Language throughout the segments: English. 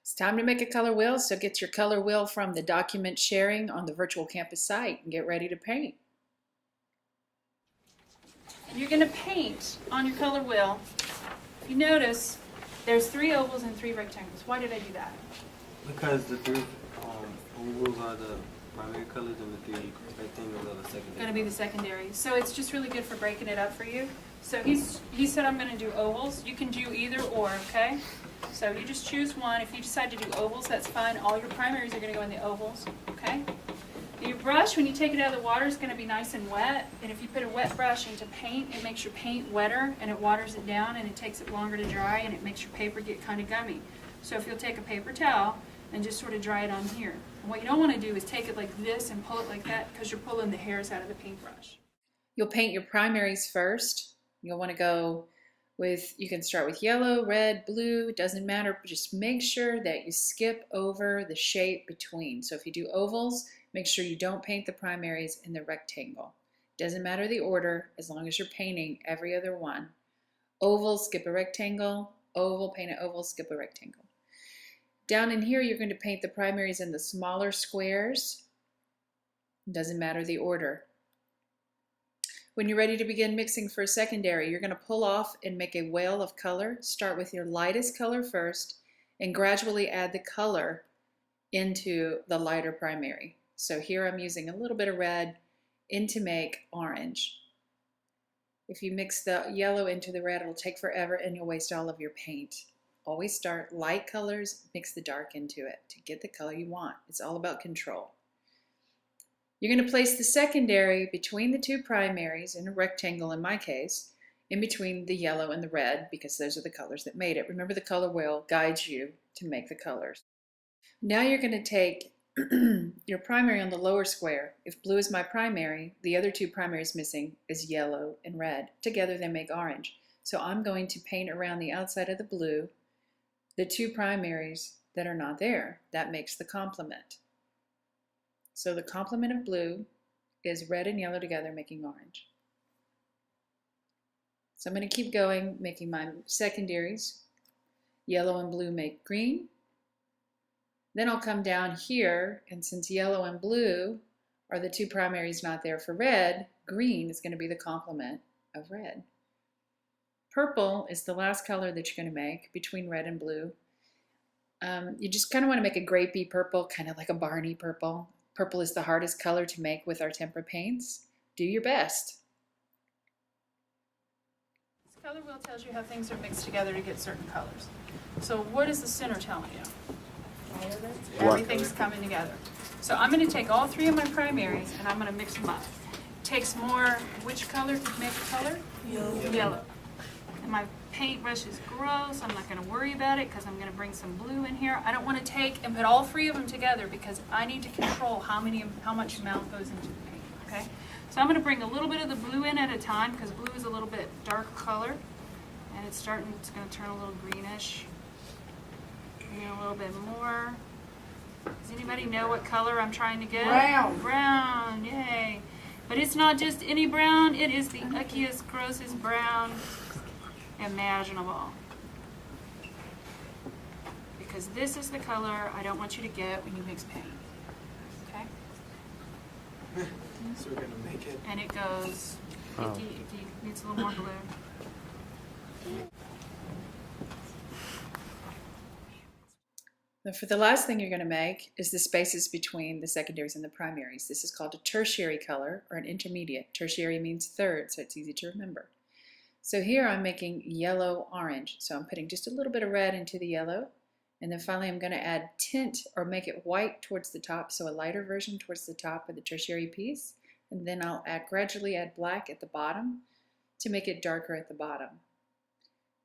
It's time to make a color wheel, so get your color wheel from the document sharing on the virtual campus site and get ready to paint. And you're going to paint on your color wheel. If you notice, there's 3 ovals and 3 rectangles. Why did I do that? Because the 3 ovals are the primary colors and the 3 rectangles are the secondary. Going to be the secondary. So it's just really good for breaking it up for you. So he said I'm going to do ovals. You can do either or, okay? So you just choose one. If you decide to do ovals, that's fine. All your primaries are going to go in the ovals, okay? And your brush, when you take it out of the water, is going to be nice and wet. And if you put a wet brush into paint, it makes your paint wetter and it waters it down and it takes it longer to dry and it makes your paper get kind of gummy. So if you'll take a paper towel and just sort of dry it on here. And what you don't want to do is take it like this and pull it like that because you're pulling the hairs out of the paintbrush. You'll paint your primaries first. You'll want to go with, you can start with yellow, red, blue, it doesn't matter, but just make sure that you skip over the shape between. So if you do ovals, make sure you don't paint the primaries in the rectangle. Doesn't matter the order, as long as you're painting every other one. Oval, skip a rectangle, oval, paint an oval, skip a rectangle. Down in here, you're going to paint the primaries in the smaller squares. Doesn't matter the order. When you're ready to begin mixing for a secondary, you're going to pull off and make a wale of color. Start with your lightest color first and gradually add the color into the lighter primary. So here I'm using a little bit of red to make orange. If you mix the yellow into the red, it'll take forever and you'll waste all of your paint. Always start light colors, mix the dark into it to get the color you want. It's all about control. You're going to place the secondary between the 2 primaries, in a rectangle in my case, in between the yellow and the red, because those are the colors that made it. Remember, the color wheel guides you to make the colors. Now you're going to take your primary on the lower square. If blue is my primary, the other 2 primaries missing is yellow and red. Together they make orange. So I'm going to paint around the outside of the blue the 2 primaries that are not there. That makes the complement. So the complement of blue is red and yellow together making orange. So I'm going to keep going, making my secondaries. Yellow and blue make green. Then I'll come down here, and since yellow and blue are the 2 primaries not there for red, green is going to be the complement of red. Purple is the last color that you're going to make between red and blue. You just kind of want to make a grapey purple, kind of like a Barney purple. Purple is the hardest color to make with our tempera paints. Do your best. This color wheel tells you how things are mixed together to get certain colors. So what is the center telling you? Everything's coming together. So I'm going to take all 3 of my primaries and I'm going to mix them up. Takes more, which color to make a color? Yellow. And my paintbrush is gross. I'm not going to worry about it because I'm going to bring some blue in here. I don't want to take and put all 3 of them together because I need to control how much amount goes into the paint. Okay? So I'm going to bring a little bit of the blue in at a time because blue is a little bit dark color, and it's going to turn a little greenish. And a little bit more. Does anybody know what color I'm trying to get? Brown. Brown, yay. But it's not just any brown, it is the uckiest, grossest brown imaginable. Because this is the color I don't want you to get when you mix paint. Okay? So we're going to make it. And it goes icky, needs a little more blue. For the last thing you're going to make is the spaces between the secondaries and the primaries. This is called a tertiary color or an intermediate. Tertiary means third, so it's easy to remember. So here I'm making yellow-orange. So I'm putting just a little bit of red into the yellow. And then finally I'm going to add tint or make it white towards the top, so a lighter version towards the top of the tertiary piece. And then I'll gradually add black at the bottom to make it darker at the bottom.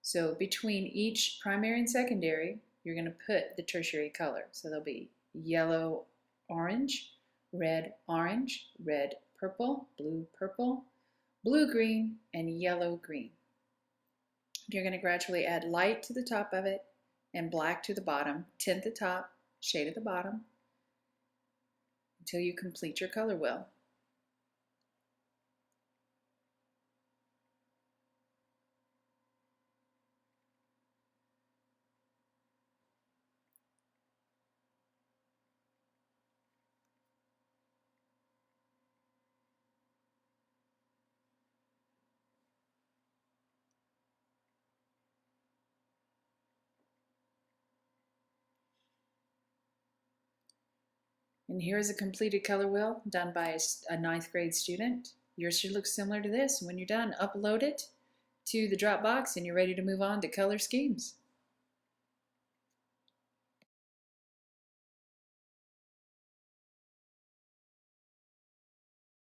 So between each primary and secondary, you're going to put the tertiary color. So there'll be yellow-orange, red-orange, red-purple, blue-purple, blue-green, and yellow-green. You're going to gradually add light to the top of it and black to the bottom, tint the top, shade at the bottom, until you complete your color wheel. And here is a completed color wheel done by a ninth grade student. Yours should look similar to this. And when you're done, upload it to the Dropbox and you're ready to move on to color schemes.